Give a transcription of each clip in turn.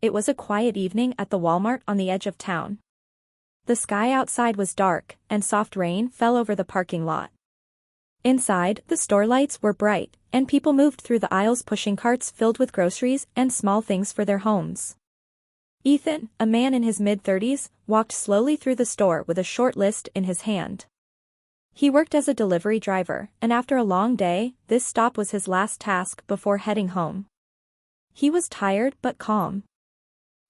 It was a quiet evening at the Walmart on the edge of town. The sky outside was dark, and soft rain fell over the parking lot. Inside, the store lights were bright, and people moved through the aisles pushing carts filled with groceries and small things for their homes. Ethan, a man in his mid-30s, walked slowly through the store with a short list in his hand. He worked as a delivery driver, and after a long day, this stop was his last task before heading home. He was tired but calm.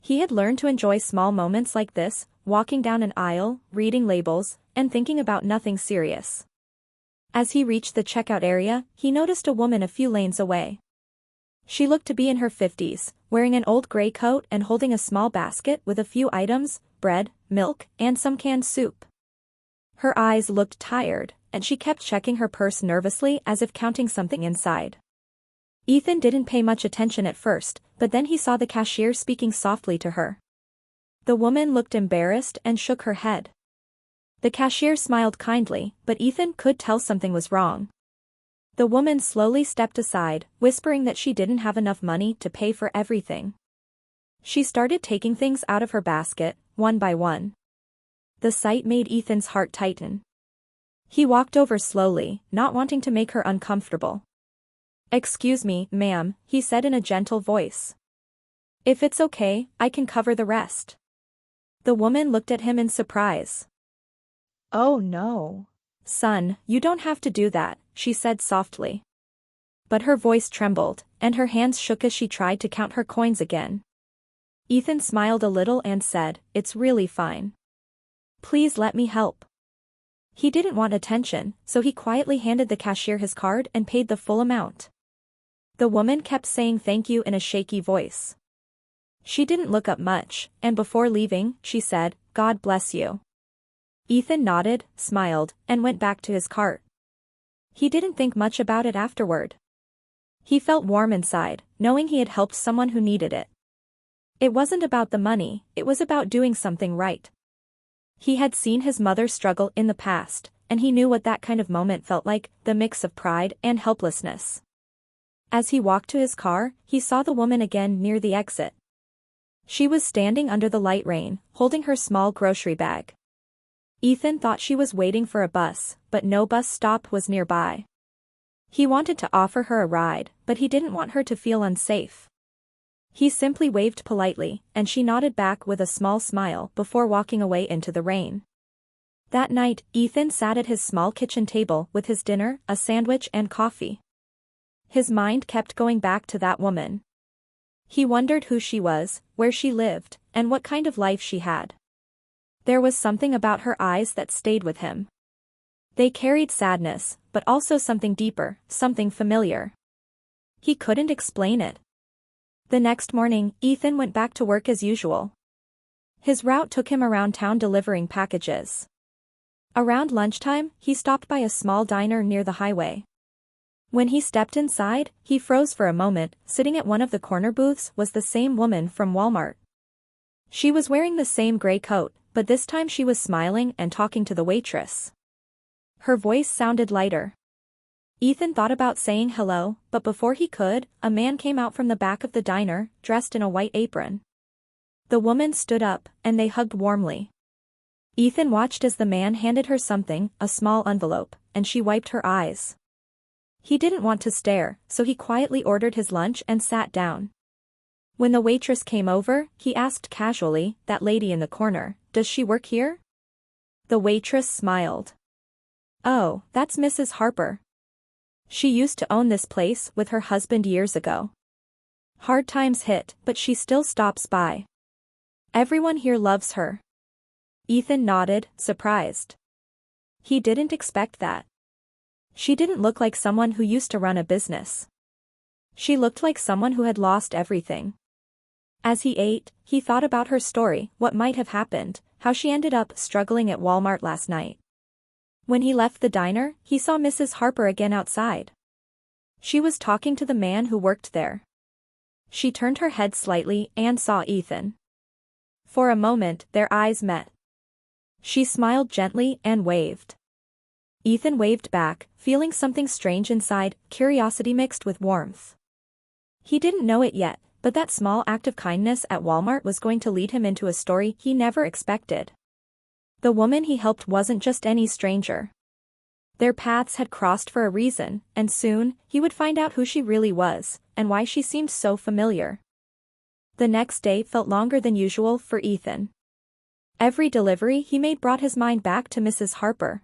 He had learned to enjoy small moments like this, walking down an aisle, reading labels, and thinking about nothing serious. As he reached the checkout area, he noticed a woman a few lanes away. She looked to be in her 50s, wearing an old gray coat and holding a small basket with a few items, bread, milk, and some canned soup. Her eyes looked tired, and she kept checking her purse nervously as if counting something inside. Ethan didn't pay much attention at first, but then he saw the cashier speaking softly to her. The woman looked embarrassed and shook her head. The cashier smiled kindly, but Ethan could tell something was wrong. The woman slowly stepped aside, whispering that she didn't have enough money to pay for everything. She started taking things out of her basket, one by one. The sight made Ethan's heart tighten. He walked over slowly, not wanting to make her uncomfortable. "Excuse me, ma'am," he said in a gentle voice. "If it's okay, I can cover the rest." The woman looked at him in surprise. "Oh no. Son, you don't have to do that," she said softly. But her voice trembled, and her hands shook as she tried to count her coins again. Ethan smiled a little and said, "It's really fine. Please let me help." He didn't want attention, so he quietly handed the cashier his card and paid the full amount. The woman kept saying thank you in a shaky voice. She didn't look up much, and before leaving, she said, "God bless you." Ethan nodded, smiled, and went back to his cart. He didn't think much about it afterward. He felt warm inside, knowing he had helped someone who needed it. It wasn't about the money, it was about doing something right. He had seen his mother struggle in the past, and he knew what that kind of moment felt like, the mix of pride and helplessness. As he walked to his car, he saw the woman again near the exit. She was standing under the light rain, holding her small grocery bag. Ethan thought she was waiting for a bus, but no bus stop was nearby. He wanted to offer her a ride, but he didn't want her to feel unsafe. He simply waved politely, and she nodded back with a small smile before walking away into the rain. That night, Ethan sat at his small kitchen table with his dinner, a sandwich and coffee. His mind kept going back to that woman. He wondered who she was, where she lived, and what kind of life she had. There was something about her eyes that stayed with him. They carried sadness, but also something deeper, something familiar. He couldn't explain it. The next morning, Ethan went back to work as usual. His route took him around town delivering packages. Around lunchtime, he stopped by a small diner near the highway. When he stepped inside, he froze for a moment. Sitting at one of the corner booths was the same woman from Walmart. She was wearing the same gray coat, but this time she was smiling and talking to the waitress. Her voice sounded lighter. Ethan thought about saying hello, but before he could, a man came out from the back of the diner, dressed in a white apron. The woman stood up, and they hugged warmly. Ethan watched as the man handed her something, a small envelope, and she wiped her eyes. He didn't want to stare, so he quietly ordered his lunch and sat down. When the waitress came over, he asked casually, "That lady in the corner, does she work here?" The waitress smiled. "Oh, that's Mrs. Harper. She used to own this place with her husband years ago. Hard times hit, but she still stops by. Everyone here loves her." Ethan nodded, surprised. He didn't expect that. She didn't look like someone who used to run a business. She looked like someone who had lost everything. As he ate, he thought about her story, what might have happened, how she ended up struggling at Walmart last night. When he left the diner, he saw Mrs. Harper again outside. She was talking to the man who worked there. She turned her head slightly and saw Ethan. For a moment, their eyes met. She smiled gently and waved. Ethan waved back, feeling something strange inside, curiosity mixed with warmth. He didn't know it yet, but that small act of kindness at Walmart was going to lead him into a story he never expected. The woman he helped wasn't just any stranger. Their paths had crossed for a reason, and soon, he would find out who she really was, and why she seemed so familiar. The next day felt longer than usual for Ethan. Every delivery he made brought his mind back to Mrs. Harper.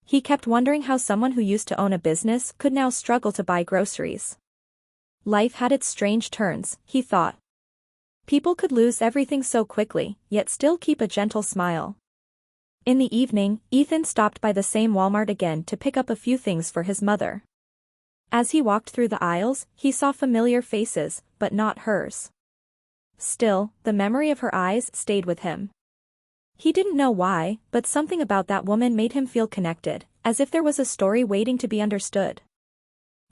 He kept wondering how someone who used to own a business could now struggle to buy groceries. Life had its strange turns, he thought. People could lose everything so quickly, yet still keep a gentle smile. In the evening, Ethan stopped by the same Walmart again to pick up a few things for his mother. As he walked through the aisles, he saw familiar faces, but not hers. Still, the memory of her eyes stayed with him. He didn't know why, but something about that woman made him feel connected, as if there was a story waiting to be understood.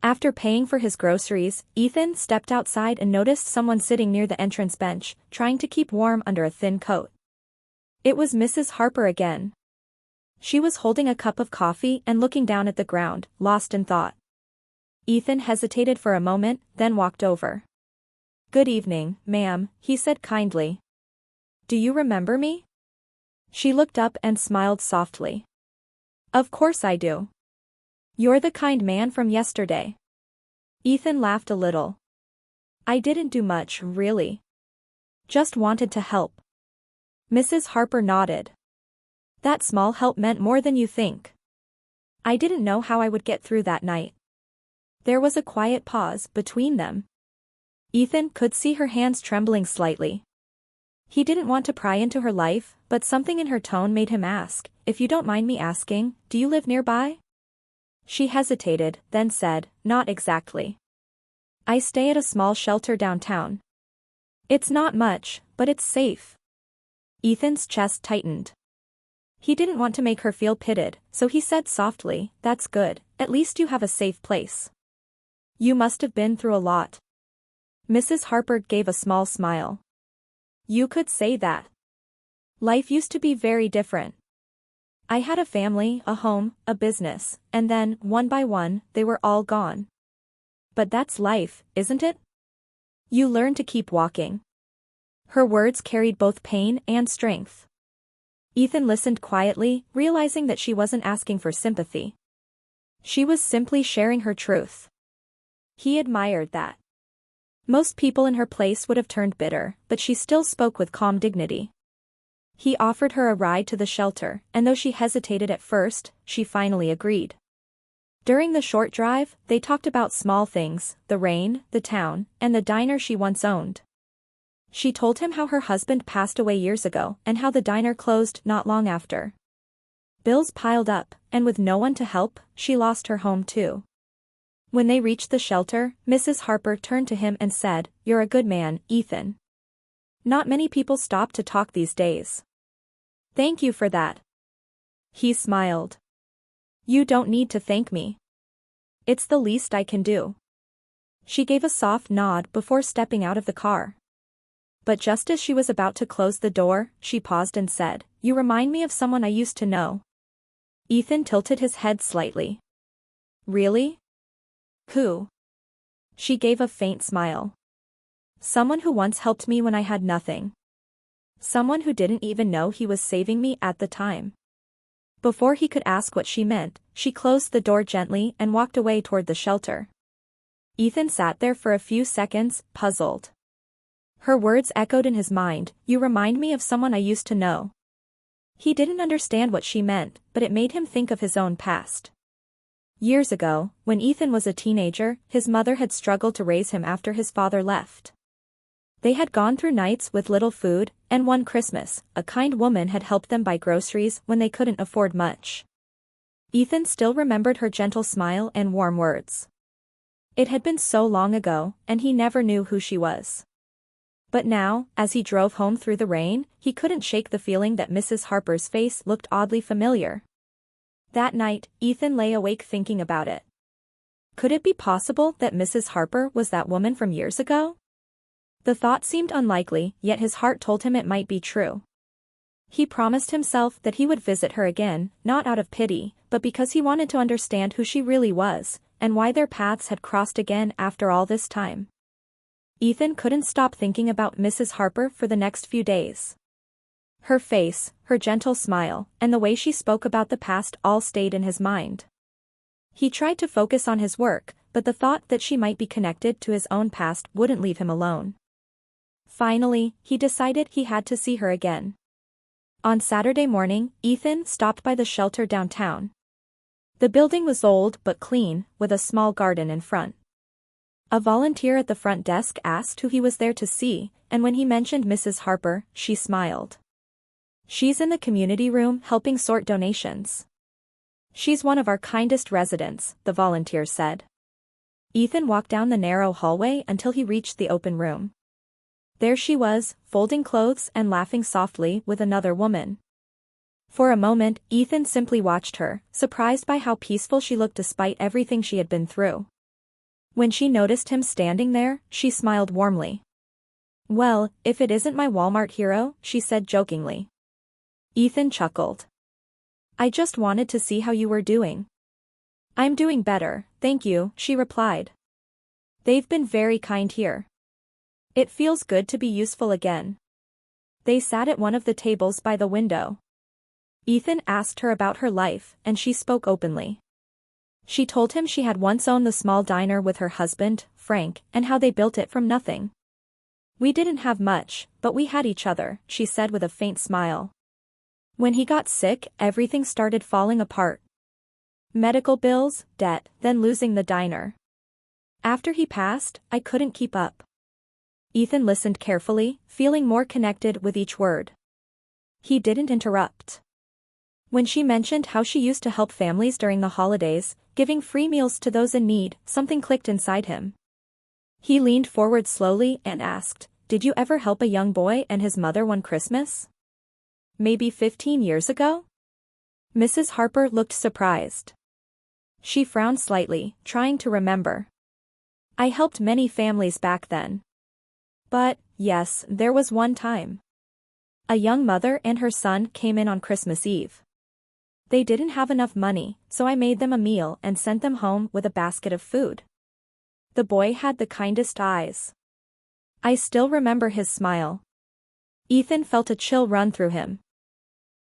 After paying for his groceries, Ethan stepped outside and noticed someone sitting near the entrance bench, trying to keep warm under a thin coat. It was Mrs. Harper again. She was holding a cup of coffee and looking down at the ground, lost in thought. Ethan hesitated for a moment, then walked over. "Good evening, ma'am," he said kindly. "Do you remember me?" She looked up and smiled softly. "Of course I do. You're the kind man from yesterday." Ethan laughed a little. "I didn't do much, really. Just wanted to help." Mrs. Harper nodded. "That small help meant more than you think. I didn't know how I would get through that night." There was a quiet pause between them. Ethan could see her hands trembling slightly. He didn't want to pry into her life, but something in her tone made him ask, "If you don't mind me asking, do you live nearby?" She hesitated, then said, "Not exactly. I stay at a small shelter downtown. It's not much, but it's safe." Ethan's chest tightened. He didn't want to make her feel pitied, so he said softly, "That's good, at least you have a safe place. You must have been through a lot." Mrs. Harper gave a small smile. "You could say that. Life used to be very different. I had a family, a home, a business, and then, one by one, they were all gone. But that's life, isn't it? You learn to keep walking." Her words carried both pain and strength. Ethan listened quietly, realizing that she wasn't asking for sympathy. She was simply sharing her truth. He admired that. Most people in her place would have turned bitter, but she still spoke with calm dignity. He offered her a ride to the shelter, and though she hesitated at first, she finally agreed. During the short drive, they talked about small things, the rain, the town, and the diner she once owned. She told him how her husband passed away years ago and how the diner closed not long after. Bills piled up, and with no one to help, she lost her home too. When they reached the shelter, Mrs. Harper turned to him and said, "You're a good man, Ethan. Not many people stop to talk these days." "Thank you for that." He smiled. "You don't need to thank me. It's the least I can do." She gave a soft nod before stepping out of the car. But just as she was about to close the door, she paused and said, "You remind me of someone I used to know." Ethan tilted his head slightly. "Really? Who?" She gave a faint smile. "Someone who once helped me when I had nothing. Someone who didn't even know he was saving me at the time." Before he could ask what she meant, she closed the door gently and walked away toward the shelter. Ethan sat there for a few seconds, puzzled. Her words echoed in his mind, "You remind me of someone I used to know." He didn't understand what she meant, but it made him think of his own past. Years ago, when Ethan was a teenager, his mother had struggled to raise him after his father left. They had gone through nights with little food, and one Christmas, a kind woman had helped them buy groceries when they couldn't afford much. Ethan still remembered her gentle smile and warm words. It had been so long ago, and he never knew who she was. But now, as he drove home through the rain, he couldn't shake the feeling that Mrs. Harper's face looked oddly familiar. That night, Ethan lay awake thinking about it. Could it be possible that Mrs. Harper was that woman from years ago? The thought seemed unlikely, yet his heart told him it might be true. He promised himself that he would visit her again, not out of pity, but because he wanted to understand who she really was, and why their paths had crossed again after all this time. Ethan couldn't stop thinking about Mrs. Harper for the next few days. Her face, her gentle smile, and the way she spoke about the past all stayed in his mind. He tried to focus on his work, but the thought that she might be connected to his own past wouldn't leave him alone. Finally, he decided he had to see her again. On Saturday morning, Ethan stopped by the shelter downtown. The building was old but clean, with a small garden in front. A volunteer at the front desk asked who he was there to see, and when he mentioned Mrs. Harper, she smiled. "She's in the community room helping sort donations. She's one of our kindest residents," the volunteer said. Ethan walked down the narrow hallway until he reached the open room. There she was, folding clothes and laughing softly with another woman. For a moment, Ethan simply watched her, surprised by how peaceful she looked despite everything she had been through. When she noticed him standing there, she smiled warmly. "Well, if it isn't my Walmart hero," she said jokingly. Ethan chuckled. "I just wanted to see how you were doing." "I'm doing better, thank you," she replied. "They've been very kind here. It feels good to be useful again." They sat at one of the tables by the window. Ethan asked her about her life, and she spoke openly. She told him she had once owned the small diner with her husband, Frank, and how they built it from nothing. "We didn't have much, but we had each other," she said with a faint smile. "When he got sick, everything started falling apart. Medical bills, debt, then losing the diner. After he passed, I couldn't keep up." Ethan listened carefully, feeling more connected with each word. He didn't interrupt. When she mentioned how she used to help families during the holidays, giving free meals to those in need, something clicked inside him. He leaned forward slowly and asked, "Did you ever help a young boy and his mother one Christmas? Maybe 15 years ago?" Mrs. Harper looked surprised. She frowned slightly, trying to remember. "I helped many families back then. But, yes, there was one time. A young mother and her son came in on Christmas Eve. They didn't have enough money, so I made them a meal and sent them home with a basket of food. The boy had the kindest eyes. I still remember his smile." Ethan felt a chill run through him.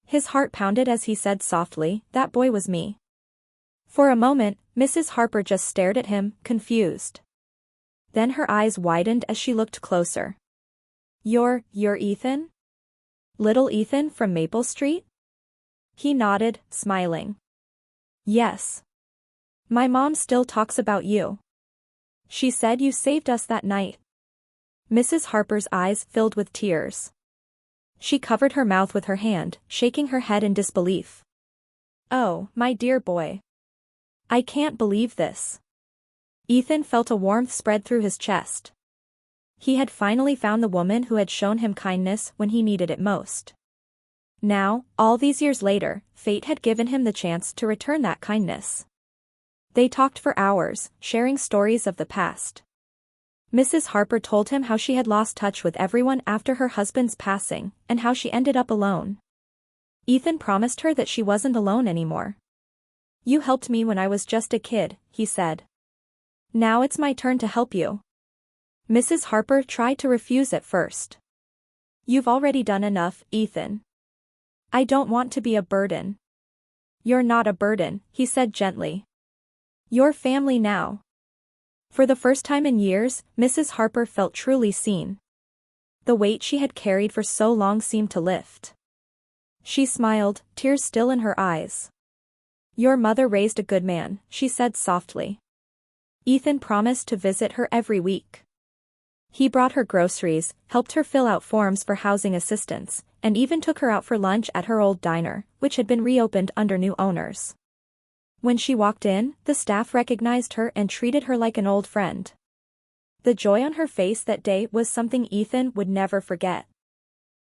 His heart pounded as he said softly, "That boy was me." For a moment, Mrs. Harper just stared at him, confused. Then her eyes widened as she looked closer. You're Ethan? Little Ethan from Maple Street?" He nodded, smiling. "Yes. My mom still talks about you. She said you saved us that night." Mrs. Harper's eyes filled with tears. She covered her mouth with her hand, shaking her head in disbelief. "Oh, my dear boy. I can't believe this." Ethan felt a warmth spread through his chest. He had finally found the woman who had shown him kindness when he needed it most. Now, all these years later, fate had given him the chance to return that kindness. They talked for hours, sharing stories of the past. Mrs. Harper told him how she had lost touch with everyone after her husband's passing, and how she ended up alone. Ethan promised her that she wasn't alone anymore. "You helped me when I was just a kid," he said. "Now it's my turn to help you." Mrs. Harper tried to refuse at first. "You've already done enough, Ethan. I don't want to be a burden." "You're not a burden," he said gently. "You're family now." For the first time in years, Mrs. Harper felt truly seen. The weight she had carried for so long seemed to lift. She smiled, tears still in her eyes. "Your mother raised a good man," she said softly. Ethan promised to visit her every week. He brought her groceries, helped her fill out forms for housing assistance, and even took her out for lunch at her old diner, which had been reopened under new owners. When she walked in, the staff recognized her and treated her like an old friend. The joy on her face that day was something Ethan would never forget.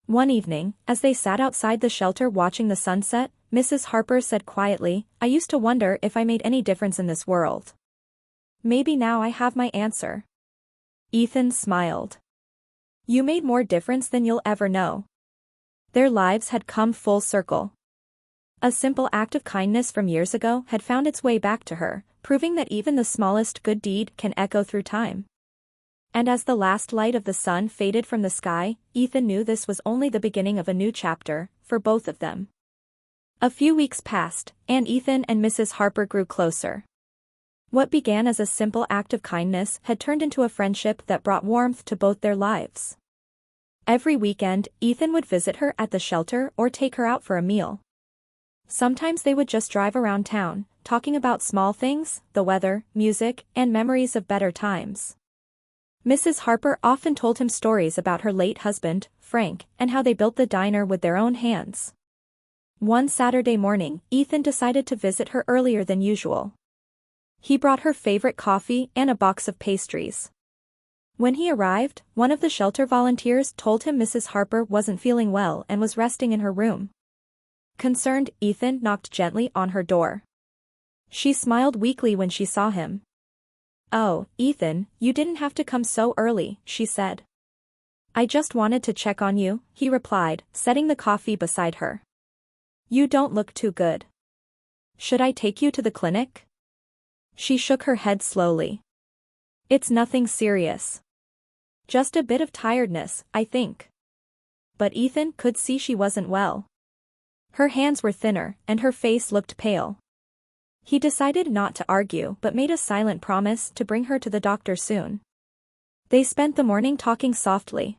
One evening, as they sat outside the shelter watching the sunset, Mrs. Harper said quietly, "I used to wonder if I made any difference in this world. Maybe now I have my answer." Ethan smiled. "You made more difference than you'll ever know." Their lives had come full circle. A simple act of kindness from years ago had found its way back to her, proving that even the smallest good deed can echo through time. And as the last light of the sun faded from the sky, Ethan knew this was only the beginning of a new chapter, for both of them. A few weeks passed, and Ethan and Mrs. Harper grew closer. What began as a simple act of kindness had turned into a friendship that brought warmth to both their lives. Every weekend, Ethan would visit her at the shelter or take her out for a meal. Sometimes they would just drive around town, talking about small things, the weather, music, and memories of better times. Mrs. Harper often told him stories about her late husband, Frank, and how they built the diner with their own hands. One Saturday morning, Ethan decided to visit her earlier than usual. He brought her favorite coffee and a box of pastries. When he arrived, one of the shelter volunteers told him Mrs. Harper wasn't feeling well and was resting in her room. Concerned, Ethan knocked gently on her door. She smiled weakly when she saw him. "Oh, Ethan, you didn't have to come so early," she said. "I just wanted to check on you," he replied, setting the coffee beside her. "You don't look too good. Should I take you to the clinic?" She shook her head slowly. "It's nothing serious. Just a bit of tiredness, I think." But Ethan could see she wasn't well. Her hands were thinner, and her face looked pale. He decided not to argue but made a silent promise to bring her to the doctor soon. They spent the morning talking softly.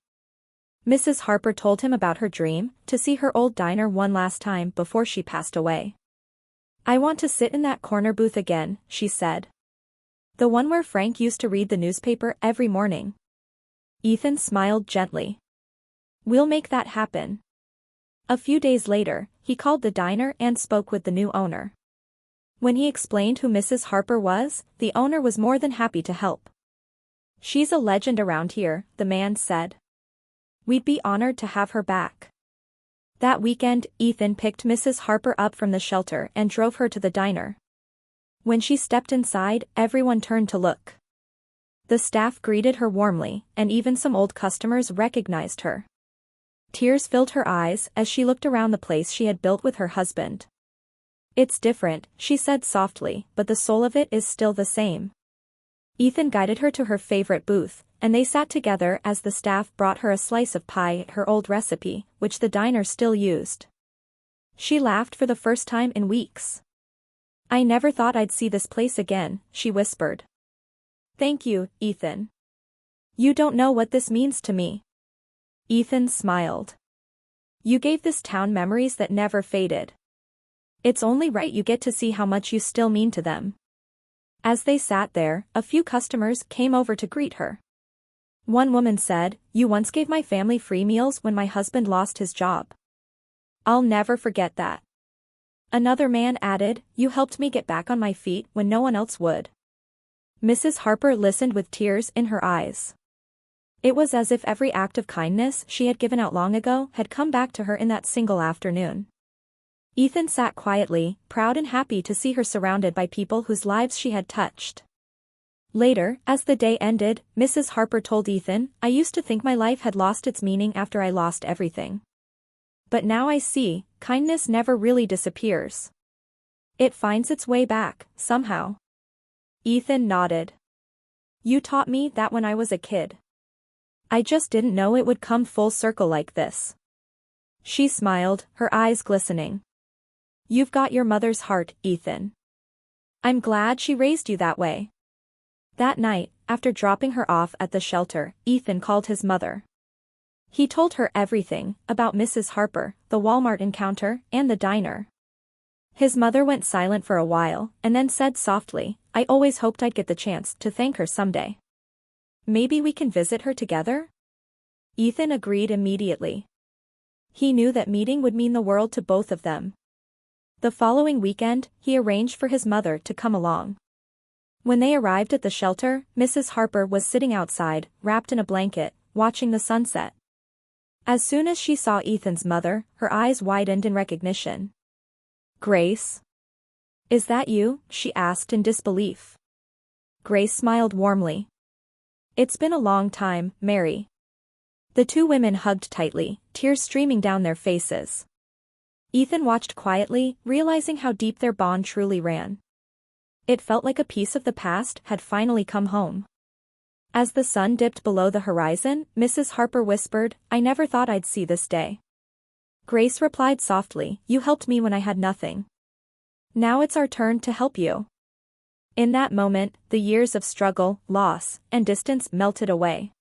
Mrs. Harper told him about her dream, to see her old diner one last time before she passed away. "I want to sit in that corner booth again," she said. "The one where Frank used to read the newspaper every morning." Ethan smiled gently. "We'll make that happen." A few days later, he called the diner and spoke with the new owner. When he explained who Mrs. Harper was, the owner was more than happy to help. "She's a legend around here," the man said. "We'd be honored to have her back." That weekend, Ethan picked Mrs. Harper up from the shelter and drove her to the diner. When she stepped inside, everyone turned to look. The staff greeted her warmly, and even some old customers recognized her. Tears filled her eyes as she looked around the place she had built with her husband. "It's different," she said softly, "but the soul of it is still the same." Ethan guided her to her favorite booth, and they sat together as the staff brought her a slice of pie, her old recipe, which the diner still used. She laughed for the first time in weeks. "I never thought I'd see this place again," she whispered. "Thank you, Ethan. You don't know what this means to me." Ethan smiled. "You gave this town memories that never faded. It's only right you get to see how much you still mean to them." As they sat there, a few customers came over to greet her. One woman said, "You once gave my family free meals when my husband lost his job. I'll never forget that." Another man added, "You helped me get back on my feet when no one else would." Mrs. Harper listened with tears in her eyes. It was as if every act of kindness she had given out long ago had come back to her in that single afternoon. Ethan sat quietly, proud and happy to see her surrounded by people whose lives she had touched. Later, as the day ended, Mrs. Harper told Ethan, "I used to think my life had lost its meaning after I lost everything. But now I see, kindness never really disappears. It finds its way back, somehow." Ethan nodded. "You taught me that when I was a kid. I just didn't know it would come full circle like this." She smiled, her eyes glistening. "You've got your mother's heart, Ethan. I'm glad she raised you that way." That night, after dropping her off at the shelter, Ethan called his mother. He told her everything, about Mrs. Harper, the Walmart encounter, and the diner. His mother went silent for a while, and then said softly, "I always hoped I'd get the chance to thank her someday. Maybe we can visit her together?" Ethan agreed immediately. He knew that meeting would mean the world to both of them. The following weekend, he arranged for his mother to come along. When they arrived at the shelter, Mrs. Harper was sitting outside, wrapped in a blanket, watching the sunset. As soon as she saw Ethan's mother, her eyes widened in recognition. "Grace? Is that you?" she asked in disbelief. Grace smiled warmly. "It's been a long time, Mary." The two women hugged tightly, tears streaming down their faces. Ethan watched quietly, realizing how deep their bond truly ran. It felt like a piece of the past had finally come home. As the sun dipped below the horizon, Mrs. Harper whispered, "I never thought I'd see this day." Grace replied softly, "You helped me when I had nothing. Now it's our turn to help you." In that moment, the years of struggle, loss, and distance melted away.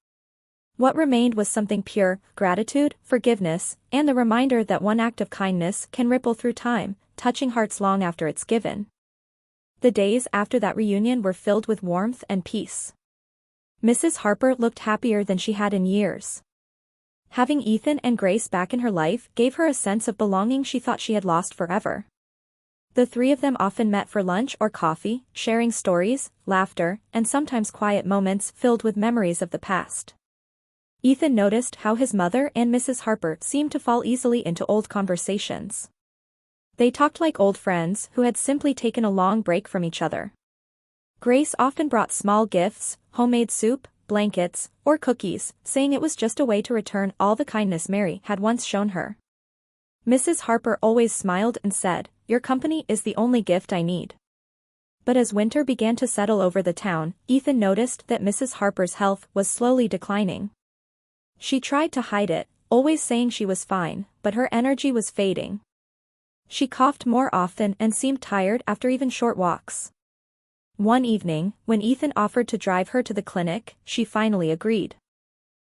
What remained was something pure, gratitude, forgiveness, and the reminder that one act of kindness can ripple through time, touching hearts long after it's given. The days after that reunion were filled with warmth and peace. Mrs. Harper looked happier than she had in years. Having Ethan and Grace back in her life gave her a sense of belonging she thought she had lost forever. The three of them often met for lunch or coffee, sharing stories, laughter, and sometimes quiet moments filled with memories of the past. Ethan noticed how his mother and Mrs. Harper seemed to fall easily into old conversations. They talked like old friends who had simply taken a long break from each other. Grace often brought small gifts, homemade soup, blankets, or cookies, saying it was just a way to return all the kindness Mary had once shown her. Mrs. Harper always smiled and said, "Your company is the only gift I need." But as winter began to settle over the town, Ethan noticed that Mrs. Harper's health was slowly declining. She tried to hide it, always saying she was fine, but her energy was fading. She coughed more often and seemed tired after even short walks. One evening, when Ethan offered to drive her to the clinic, she finally agreed.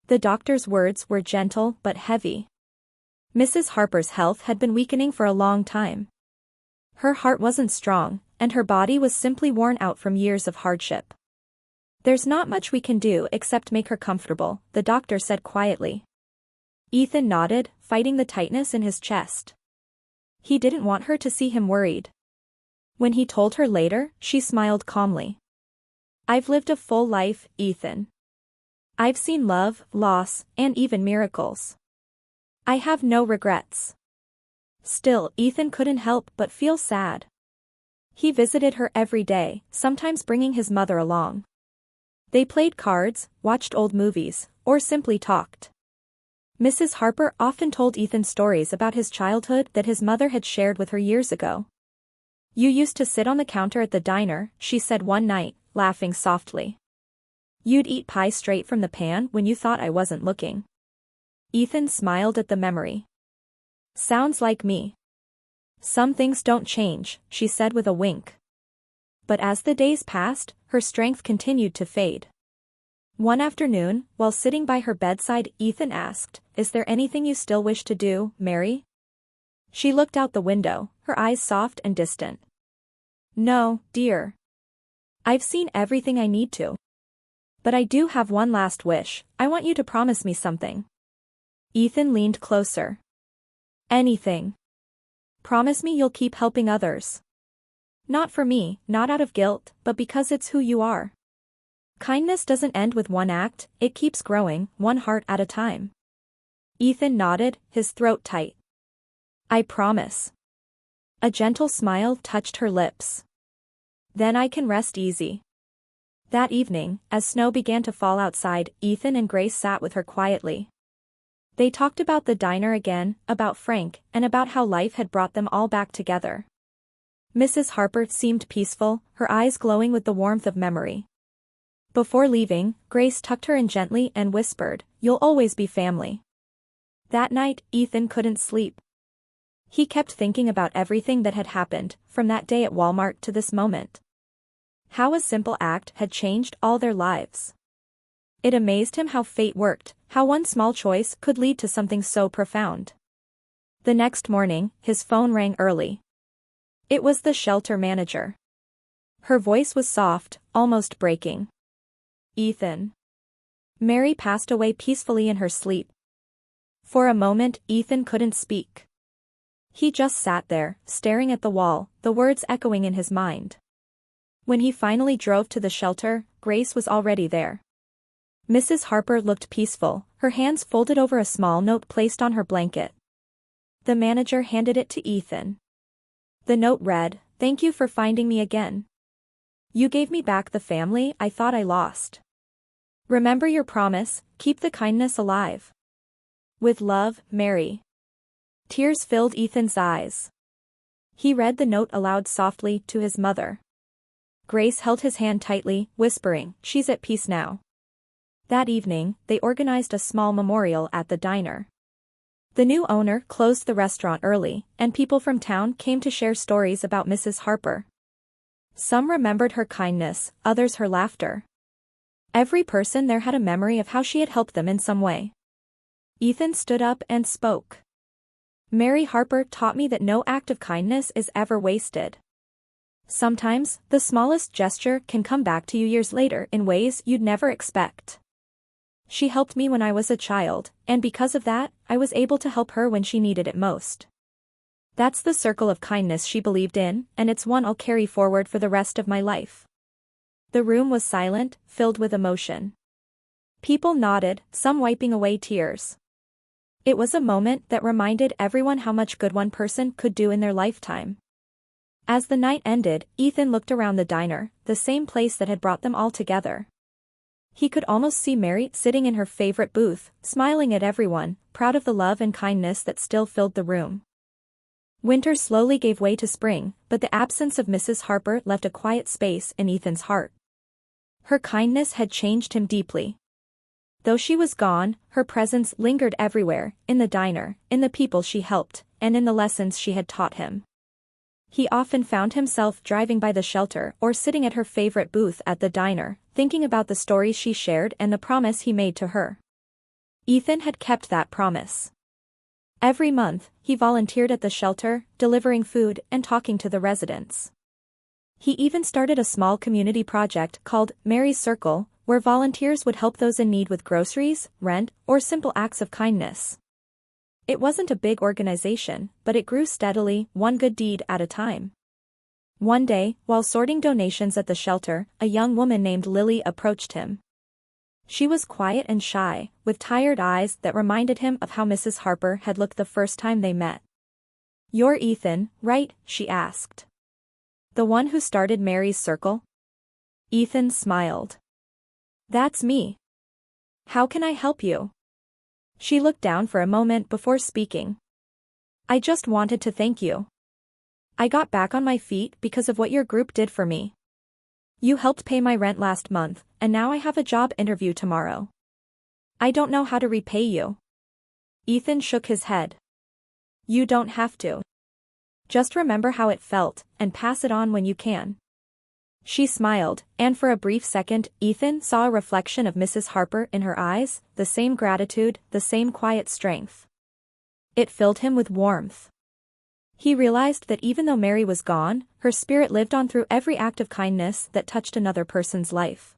The doctor's words were gentle but heavy. Mrs. Harper's health had been weakening for a long time. Her heart wasn't strong, and her body was simply worn out from years of hardship. "There's not much we can do except make her comfortable," the doctor said quietly. Ethan nodded, fighting the tightness in his chest. He didn't want her to see him worried. When he told her later, she smiled calmly. "I've lived a full life, Ethan. I've seen love, loss, and even miracles. I have no regrets." Still, Ethan couldn't help but feel sad. He visited her every day, sometimes bringing his mother along. They played cards, watched old movies, or simply talked. Mrs. Harper often told Ethan stories about his childhood that his mother had shared with her years ago. "You used to sit on the counter at the diner," she said one night, laughing softly. "You'd eat pie straight from the pan when you thought I wasn't looking." Ethan smiled at the memory. "Sounds like me." "Some things don't change," she said with a wink. But as the days passed, her strength continued to fade. One afternoon, while sitting by her bedside, Ethan asked, "Is there anything you still wish to do, Mary?" She looked out the window, her eyes soft and distant. "No, dear. I've seen everything I need to. But I do have one last wish. I want you to promise me something." Ethan leaned closer. "Anything. Promise me you'll keep helping others. Not for me, not out of guilt, but because it's who you are. Kindness doesn't end with one act, it keeps growing, one heart at a time." Ethan nodded, his throat tight. "I promise." A gentle smile touched her lips. "Then I can rest easy." That evening, as snow began to fall outside, Ethan and Grace sat with her quietly. They talked about the diner again, about Frank, and about how life had brought them all back together. Mrs. Harper seemed peaceful, her eyes glowing with the warmth of memory. Before leaving, Grace tucked her in gently and whispered, "You'll always be family." That night, Ethan couldn't sleep. He kept thinking about everything that had happened, from that day at Walmart to this moment. How a simple act had changed all their lives. It amazed him how fate worked, how one small choice could lead to something so profound. The next morning, his phone rang early. It was the shelter manager. Her voice was soft, almost breaking. "Ethan. Mary passed away peacefully in her sleep." For a moment, Ethan couldn't speak. He just sat there, staring at the wall, the words echoing in his mind. When he finally drove to the shelter, Grace was already there. Mrs. Harper looked peaceful, her hands folded over a small note placed on her blanket. The manager handed it to Ethan. The note read, "Thank you for finding me again. You gave me back the family I thought I lost. Remember your promise, keep the kindness alive. With love, Mary." Tears filled Ethan's eyes. He read the note aloud softly to his mother. Grace held his hand tightly, whispering, "She's at peace now. That evening, they organized a small memorial at the diner. The new owner closed the restaurant early, and people from town came to share stories about Mrs. Harper. Some remembered her kindness, others her laughter. Every person there had a memory of how she had helped them in some way. Ethan stood up and spoke. Mary Harper taught me that no act of kindness is ever wasted. Sometimes, the smallest gesture can come back to you years later in ways you'd never expect. She helped me when I was a child, and because of that, I was able to help her when she needed it most. That's the circle of kindness she believed in, and it's one I'll carry forward for the rest of my life. The room was silent, filled with emotion. People nodded, some wiping away tears. It was a moment that reminded everyone how much good one person could do in their lifetime. As the night ended, Ethan looked around the diner, the same place that had brought them all together. He could almost see Mary sitting in her favorite booth, smiling at everyone, proud of the love and kindness that still filled the room. Winter slowly gave way to spring, but the absence of Mrs. Harper left a quiet space in Ethan's heart. Her kindness had changed him deeply. Though she was gone, her presence lingered everywhere, in the diner, in the people she helped, and in the lessons she had taught him. He often found himself driving by the shelter or sitting at her favorite booth at the diner, thinking about the stories she shared and the promise he made to her. Ethan had kept that promise. Every month, he volunteered at the shelter, delivering food and talking to the residents. He even started a small community project called Mary's Circle, where volunteers would help those in need with groceries, rent, or simple acts of kindness. It wasn't a big organization, but it grew steadily, one good deed at a time. One day, while sorting donations at the shelter, a young woman named Lily approached him. She was quiet and shy, with tired eyes that reminded him of how Mrs. Harper had looked the first time they met. "You're Ethan, right?" she asked. "The one who started Mary's Circle?" Ethan smiled. "That's me. How can I help you?" She looked down for a moment before speaking. "I just wanted to thank you. I got back on my feet because of what your group did for me. You helped pay my rent last month, and now I have a job interview tomorrow. I don't know how to repay you." Ethan shook his head. "You don't have to. Just remember how it felt, and pass it on when you can." She smiled, and for a brief second, Ethan saw a reflection of Mrs. Harper in her eyes, the same gratitude, the same quiet strength. It filled him with warmth. He realized that even though Mary was gone, her spirit lived on through every act of kindness that touched another person's life.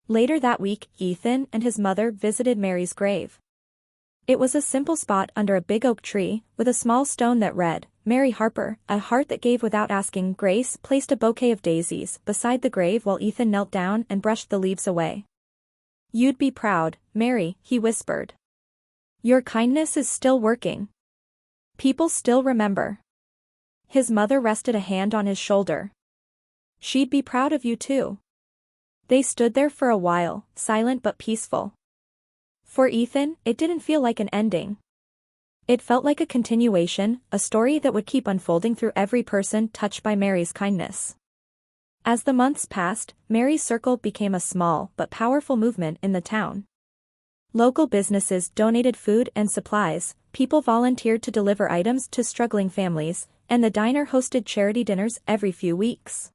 Later that week, Ethan and his mother visited Mary's grave. It was a simple spot under a big oak tree, with a small stone that read, "Mary Harper, a heart that gave without asking." Grace placed a bouquet of daisies beside the grave while Ethan knelt down and brushed the leaves away. "You'd be proud, Mary," he whispered. "Your kindness is still working. People still remember." His mother rested a hand on his shoulder. "She'd be proud of you too." They stood there for a while, silent but peaceful. For Ethan, it didn't feel like an ending. It felt like a continuation, a story that would keep unfolding through every person touched by Mary's kindness. As the months passed, Mary's Circle became a small but powerful movement in the town. Local businesses donated food and supplies, people volunteered to deliver items to struggling families, and the diner hosted charity dinners every few weeks.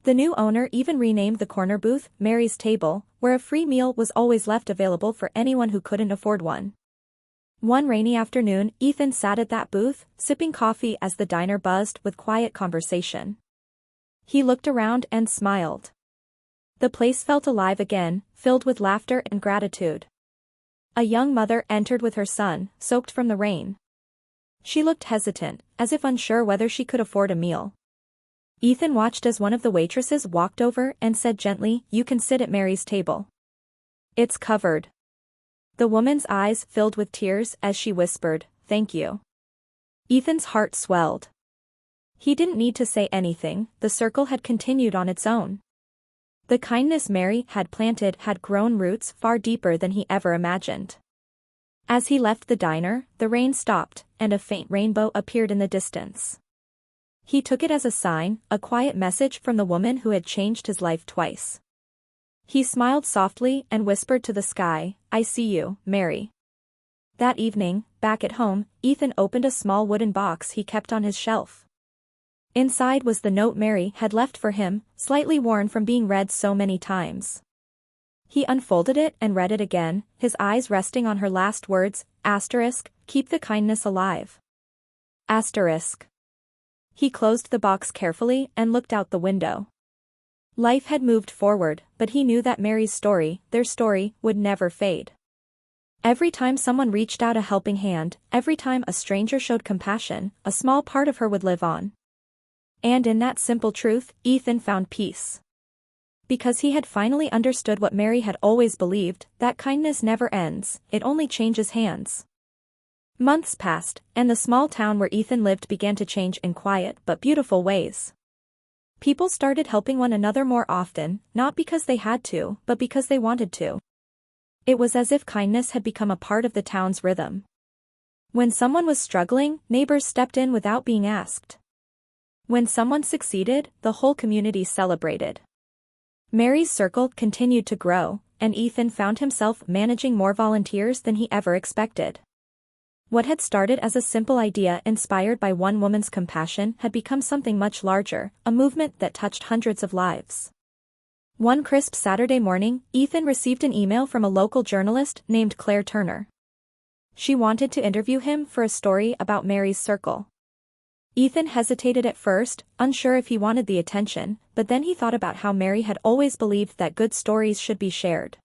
The new owner even renamed the corner booth Mary's Table, where a free meal was always left available for anyone who couldn't afford one. One rainy afternoon, Ethan sat at that booth, sipping coffee as the diner buzzed with quiet conversation. He looked around and smiled. The place felt alive again, filled with laughter and gratitude. A young mother entered with her son, soaked from the rain. She looked hesitant, as if unsure whether she could afford a meal. Ethan watched as one of the waitresses walked over and said gently, "You can sit at Mary's table. It's covered." The woman's eyes filled with tears as she whispered, "Thank you." Ethan's heart swelled. He didn't need to say anything, the circle had continued on its own. The kindness Mary had planted had grown roots far deeper than he ever imagined. As he left the diner, the rain stopped, and a faint rainbow appeared in the distance. He took it as a sign, a quiet message from the woman who had changed his life twice. He smiled softly and whispered to the sky, "I see you, Mary." That evening, back at home, Ethan opened a small wooden box he kept on his shelf. Inside was the note Mary had left for him, slightly worn from being read so many times. He unfolded it and read it again, his eyes resting on her last words, "Keep the kindness alive." Asterisk. He closed the box carefully and looked out the window. Life had moved forward, but he knew that Mary's story, their story, would never fade. Every time someone reached out a helping hand, every time a stranger showed compassion, a small part of her would live on. And in that simple truth, Ethan found peace. Because he had finally understood what Mary had always believed, that kindness never ends, it only changes hands. Months passed, and the small town where Ethan lived began to change in quiet but beautiful ways. People started helping one another more often, not because they had to, but because they wanted to. It was as if kindness had become a part of the town's rhythm. When someone was struggling, neighbors stepped in without being asked. When someone succeeded, the whole community celebrated. Mary's circle continued to grow, and Ethan found himself managing more volunteers than he ever expected. What had started as a simple idea inspired by one woman's compassion had become something much larger, a movement that touched hundreds of lives. One crisp Saturday morning, Ethan received an email from a local journalist named Claire Turner. She wanted to interview him for a story about Mary's circle. Ethan hesitated at first, unsure if he wanted the attention, but then he thought about how Mary had always believed that good stories should be shared.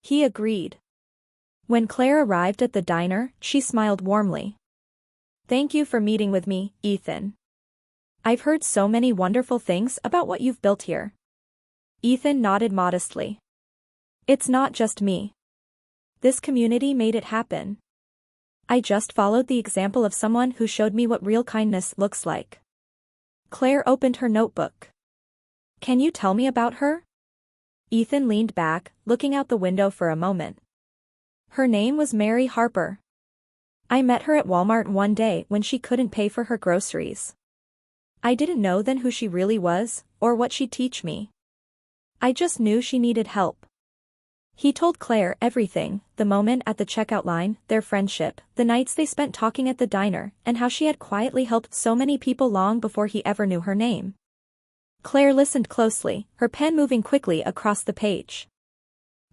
He agreed. When Claire arrived at the diner, she smiled warmly. "Thank you for meeting with me, Ethan. I've heard so many wonderful things about what you've built here." Ethan nodded modestly. "It's not just me. This community made it happen. I just followed the example of someone who showed me what real kindness looks like." Claire opened her notebook. "Can you tell me about her?" Ethan leaned back, looking out the window for a moment. "Her name was Mary Harper. I met her at Walmart one day when she couldn't pay for her groceries. I didn't know then who she really was, or what she'd teach me. I just knew she needed help." He told Claire everything, the moment at the checkout line, their friendship, the nights they spent talking at the diner, and how she had quietly helped so many people long before he ever knew her name. Claire listened closely, her pen moving quickly across the page.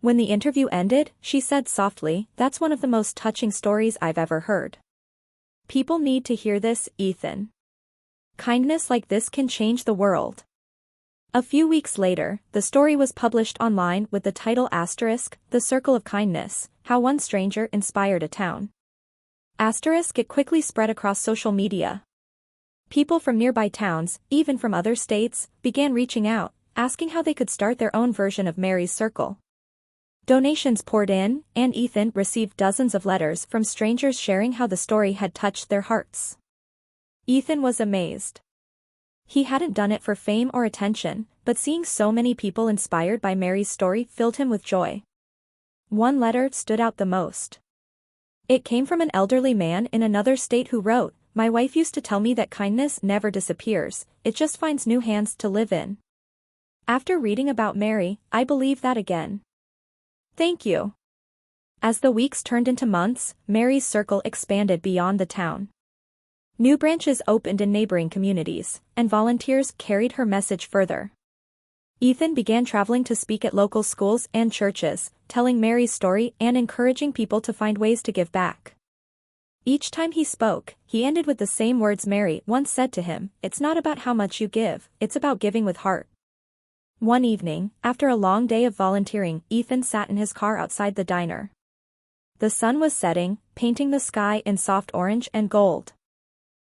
When the interview ended, she said softly, "That's one of the most touching stories I've ever heard. People need to hear this, Ethan. Kindness like this can change the world." A few weeks later, the story was published online with the title "The Circle of Kindness, How One Stranger Inspired a Town." It quickly spread across social media. People from nearby towns, even from other states, began reaching out, asking how they could start their own version of Mary's Circle. Donations poured in, and Ethan received dozens of letters from strangers sharing how the story had touched their hearts. Ethan was amazed. He hadn't done it for fame or attention, but seeing so many people inspired by Mary's story filled him with joy. One letter stood out the most. It came from an elderly man in another state who wrote, "My wife used to tell me that kindness never disappears, it just finds new hands to live in. After reading about Mary, I believe that again. Thank you." As the weeks turned into months, Mary's Circle expanded beyond the town. New branches opened in neighboring communities, and volunteers carried her message further. Ethan began traveling to speak at local schools and churches, telling Mary's story and encouraging people to find ways to give back. Each time he spoke, he ended with the same words Mary once said to him, "It's not about how much you give, it's about giving with heart." One evening, after a long day of volunteering, Ethan sat in his car outside the diner. The sun was setting, painting the sky in soft orange and gold.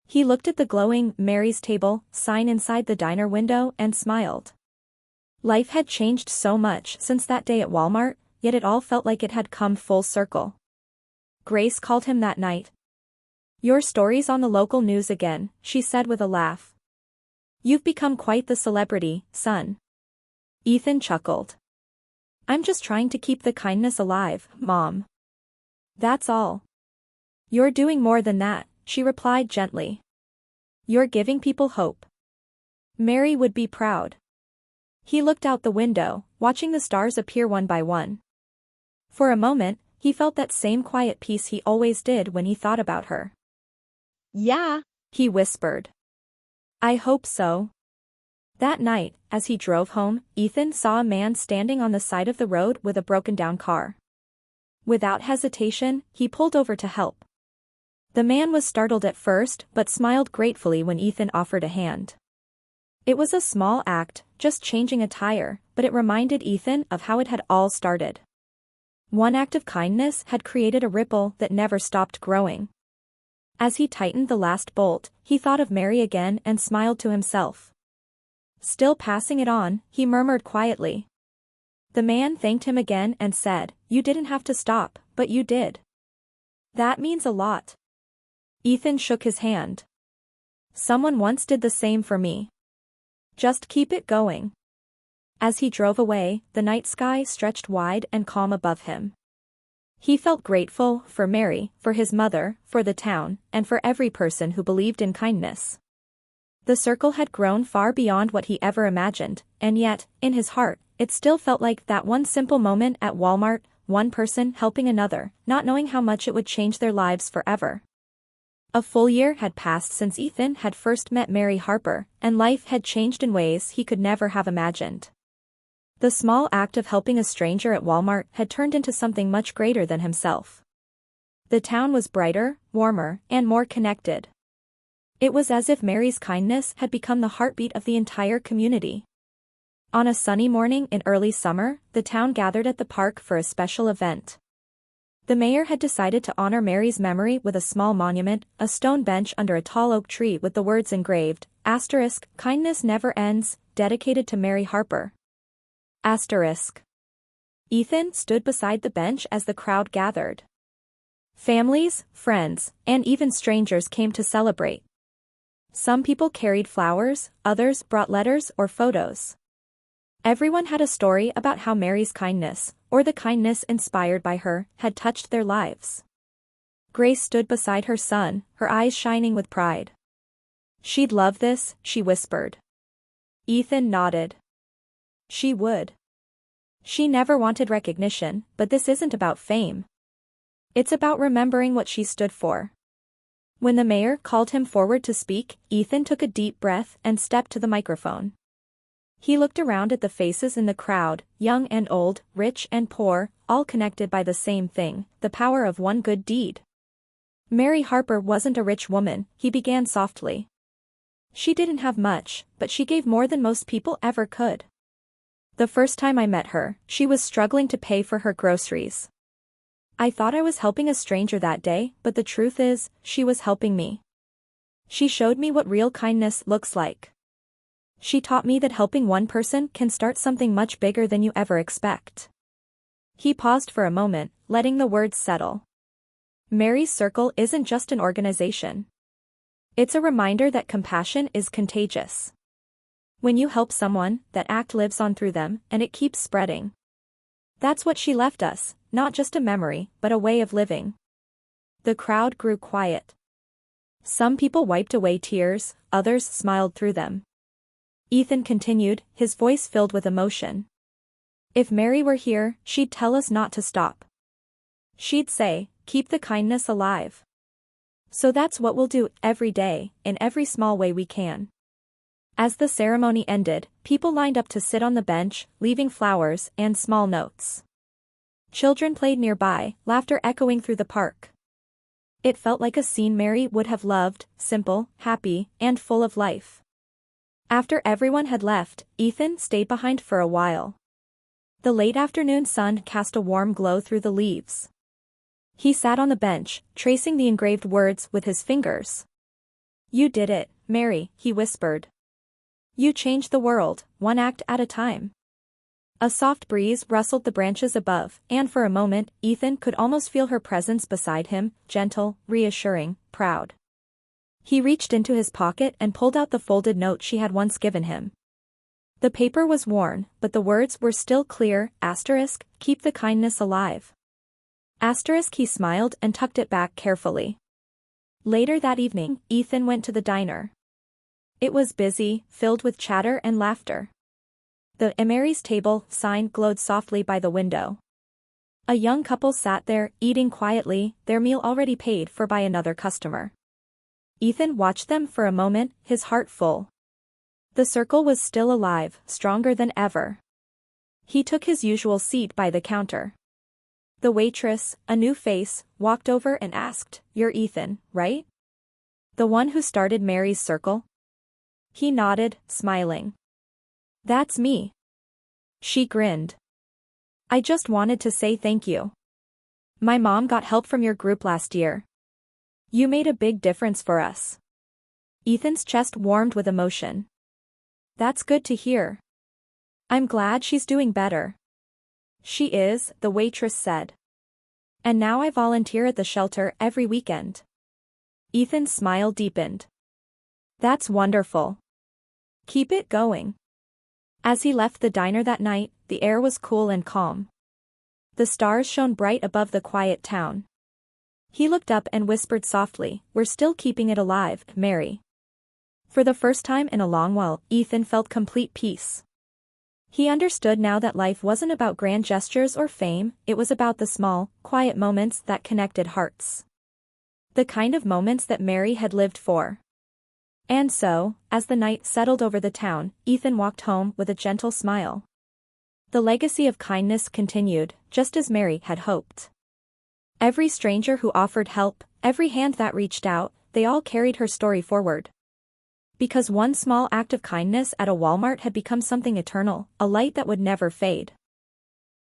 He looked at the glowing "Mary's Table" sign inside the diner window and smiled. Life had changed so much since that day at Walmart, yet it all felt like it had come full circle. Grace called him that night. "Your story's on the local news again," she said with a laugh. "You've become quite the celebrity, son." Ethan chuckled. "I'm just trying to keep the kindness alive, Mom. That's all." "You're doing more than that," she replied gently. "You're giving people hope. Mary would be proud." He looked out the window, watching the stars appear one by one. For a moment, he felt that same quiet peace he always did when he thought about her. Yeah, He whispered. I hope so. That night, as he drove home, Ethan saw a man standing on the side of the road with a broken-down car. Without hesitation, he pulled over to help. The man was startled at first but smiled gratefully when Ethan offered a hand. It was a small act, just changing a tire, but it reminded Ethan of how it had all started. One act of kindness had created a ripple that never stopped growing. As he tightened the last bolt, he thought of Mary again and smiled to himself. Still passing it on, he murmured quietly. The man thanked him again and said, "You didn't have to stop, but you did. That means a lot." Ethan shook his hand. Someone once did the same for me. Just keep it going. As he drove away, the night sky stretched wide and calm above him. He felt grateful for Mary, for his mother, for the town, and for every person who believed in kindness. The circle had grown far beyond what he ever imagined, and yet, in his heart, it still felt like that one simple moment at Walmart, one person helping another, not knowing how much it would change their lives forever. A full year had passed since Ethan had first met Mary Harper, and life had changed in ways he could never have imagined. The small act of helping a stranger at Walmart had turned into something much greater than himself. The town was brighter, warmer, and more connected. It was as if Mary's kindness had become the heartbeat of the entire community. On a sunny morning in early summer, the town gathered at the park for a special event. The mayor had decided to honor Mary's memory with a small monument, a stone bench under a tall oak tree with the words engraved, *, Kindness Never Ends, dedicated to Mary Harper. *. Ethan stood beside the bench as the crowd gathered. Families, friends, and even strangers came to celebrate. Some people carried flowers, others brought letters or photos. Everyone had a story about how Mary's kindness, or the kindness inspired by her, had touched their lives. Grace stood beside her son, her eyes shining with pride. "She'd love this," she whispered. Ethan nodded. She would. She never wanted recognition, but this isn't about fame. It's about remembering what she stood for. When the mayor called him forward to speak, Ethan took a deep breath and stepped to the microphone. He looked around at the faces in the crowd, young and old, rich and poor, all connected by the same thing, the power of one good deed. Mary Harper wasn't a rich woman, he began softly. She didn't have much, but she gave more than most people ever could. The first time I met her, she was struggling to pay for her groceries. I thought I was helping a stranger that day, but the truth is, she was helping me. She showed me what real kindness looks like. She taught me that helping one person can start something much bigger than you ever expect. He paused for a moment, letting the words settle. Mary's Circle isn't just an organization. It's a reminder that compassion is contagious. When you help someone, that act lives on through them, and it keeps spreading. That's what she left us, not just a memory, but a way of living. The crowd grew quiet. Some people wiped away tears, others smiled through them. Ethan continued, his voice filled with emotion. If Mary were here, she'd tell us not to stop. She'd say, keep the kindness alive. So that's what we'll do every day, in every small way we can. As the ceremony ended, people lined up to sit on the bench, leaving flowers and small notes. Children played nearby, laughter echoing through the park. It felt like a scene Mary would have loved, simple, happy, and full of life. After everyone had left, Ethan stayed behind for a while. The late afternoon sun cast a warm glow through the leaves. He sat on the bench, tracing the engraved words with his fingers. You did it, Mary, he whispered. You changed the world, one act at a time. A soft breeze rustled the branches above, and for a moment, Ethan could almost feel her presence beside him, gentle, reassuring, proud. He reached into his pocket and pulled out the folded note she had once given him. The paper was worn, but the words were still clear, *, keep the kindness alive. *, he smiled and tucked it back carefully. Later that evening, Ethan went to the diner. It was busy, filled with chatter and laughter. The Mary's table sign glowed softly by the window. A young couple sat there, eating quietly, their meal already paid for by another customer. Ethan watched them for a moment, his heart full. The circle was still alive, stronger than ever. He took his usual seat by the counter. The waitress, a new face, walked over and asked, "You're Ethan, right? The one who started Mary's circle?" He nodded, smiling. "That's me." She grinned. "I just wanted to say thank you. My mom got help from your group last year. You made a big difference for us." Ethan's chest warmed with emotion. "That's good to hear. I'm glad she's doing better." "She is," the waitress said. "And now I volunteer at the shelter every weekend." Ethan's smile deepened. "That's wonderful. Keep it going." As he left the diner that night, the air was cool and calm. The stars shone bright above the quiet town. He looked up and whispered softly, "We're still keeping it alive, Mary." For the first time in a long while, Ethan felt complete peace. He understood now that life wasn't about grand gestures or fame, it was about the small, quiet moments that connected hearts. The kind of moments that Mary had lived for. And so, as the night settled over the town, Ethan walked home with a gentle smile. The legacy of kindness continued, just as Mary had hoped. Every stranger who offered help, every hand that reached out, they all carried her story forward. Because one small act of kindness at a Walmart had become something eternal, a light that would never fade.